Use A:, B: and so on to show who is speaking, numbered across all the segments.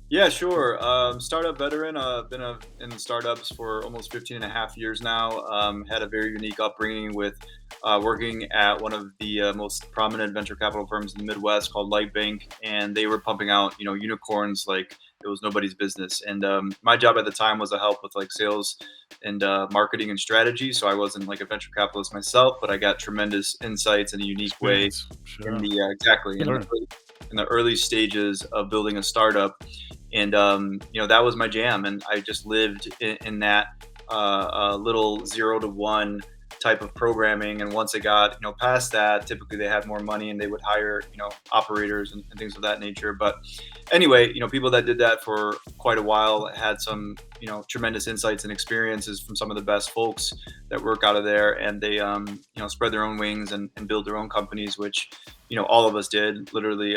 A: Yeah, sure. Startup veteran. Been in startups for almost 15 and a half years now. Had a very unique upbringing with working at one of the most prominent venture capital firms in the Midwest called Lightbank, and they were pumping out, unicorns like it was nobody's business. And my job at the time was to help with like sales and marketing and strategy. So I wasn't like a venture capitalist myself, but I got tremendous insights in a unique way
B: Experience.
A: in
B: Sure.
A: the exactly
B: Learn.
A: in the early stages of building a startup. And that was my jam, and I just lived in that little 0 to 1 type of programming. And once it got past that, typically they had more money and they would hire operators and things of that nature. But anyway, people that did that for quite a while had some tremendous insights and experiences from some of the best folks that work out of there, and they spread their own wings and build their own companies, which all of us did literally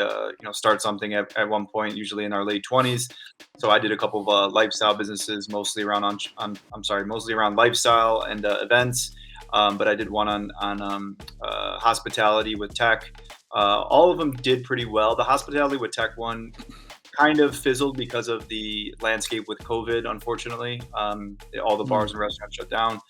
A: start something at one point, usually in our late 20s. So I did a couple of lifestyle businesses, mostly around mostly around lifestyle and events. But I did one on hospitality with tech. All of them did pretty well. The hospitality with tech one kind of fizzled because of the landscape with COVID, unfortunately. All the bars
B: Mm.
A: and restaurants shut down.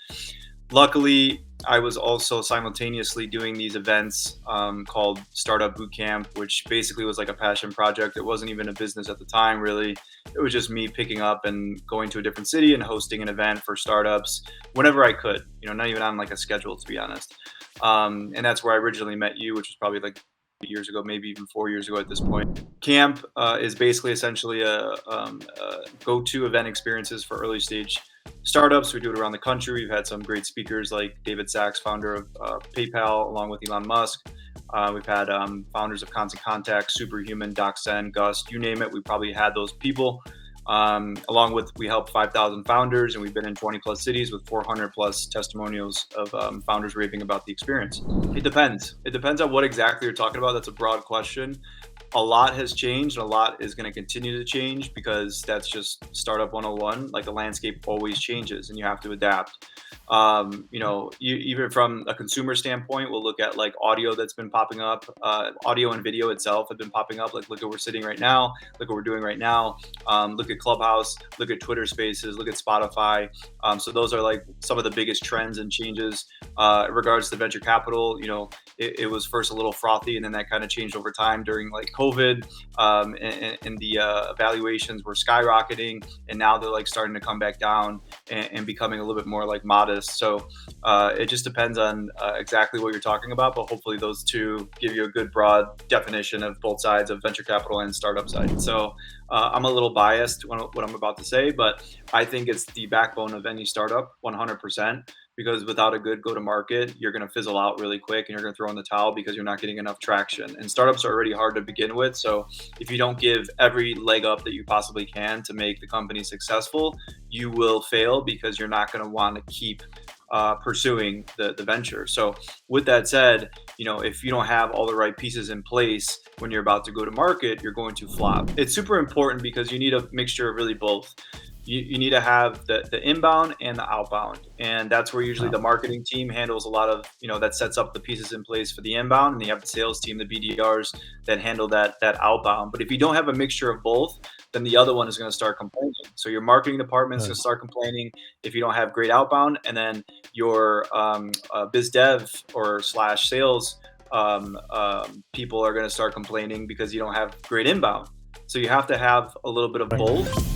A: Luckily, I was also simultaneously doing these events called Startup Bootcamp, which basically was like a passion project. It wasn't even a business at the time, really. It was just me picking up and going to a different city and hosting an event for startups whenever I could, not even on like a schedule, to be honest. And that's where I originally met you, which was probably like years ago, maybe even 4 years ago at this point. Camp is basically essentially a go-to event experiences for early stage startups. We do it around the country. We've had some great speakers like David Sachs, founder of PayPal, along with Elon Musk. We've had founders of Constant Contact, Superhuman, DocSend, Gust, you name it. We probably had those people. Along with, we help 5,000 founders, and we've been in 20 plus cities with 400 plus testimonials of founders raving about the experience. It depends. It depends on what exactly you're talking about. That's a broad question. A lot has changed, and a lot is going to continue to change because that's just startup 101. Like, the landscape always changes and you have to adapt. Even from a consumer standpoint, we'll look at like audio that's been popping up. Audio and video itself have been popping up. Like, look at where we're sitting right now. Look what we're doing right now. Look at Clubhouse. Look at Twitter Spaces. Look at Spotify. So those are like some of the biggest trends and changes. In regards to venture capital, it was first a little frothy, and then that kind of changed over time during like COVID, and the evaluations were skyrocketing, and now they're like starting to come back down and becoming a little bit more like modest. So it just depends on exactly what you're talking about, but hopefully those two give you a good broad definition of both sides of venture capital and startup side. So I'm a little biased when what I'm about to say, but I think it's the backbone of any startup, 100%. Because without a good go-to-market, you're going to fizzle out really quick, and you're going to throw in the towel because you're not getting enough traction. And startups are already hard to begin with. So if you don't give every leg up that you possibly can to make the company successful, you will fail because you're not going to want to keep pursuing the venture. So with that said, if you don't have all the right pieces in place when you're about to go to market, you're going to flop. It's super important because you need a mixture of really both. You need to have the inbound and the outbound, and that's where usually
B: Wow.
A: the marketing team handles a lot of, that sets up the pieces in place for the inbound, and you have the sales team, the BDRs, that handle that outbound. But if you don't have a mixture of both, then the other one is going to start complaining. So your marketing department is going to start complaining if you don't have great outbound, and then your biz dev or slash sales people are going to start complaining because you don't have great inbound. So you have to have a little bit of
B: Right.
A: both.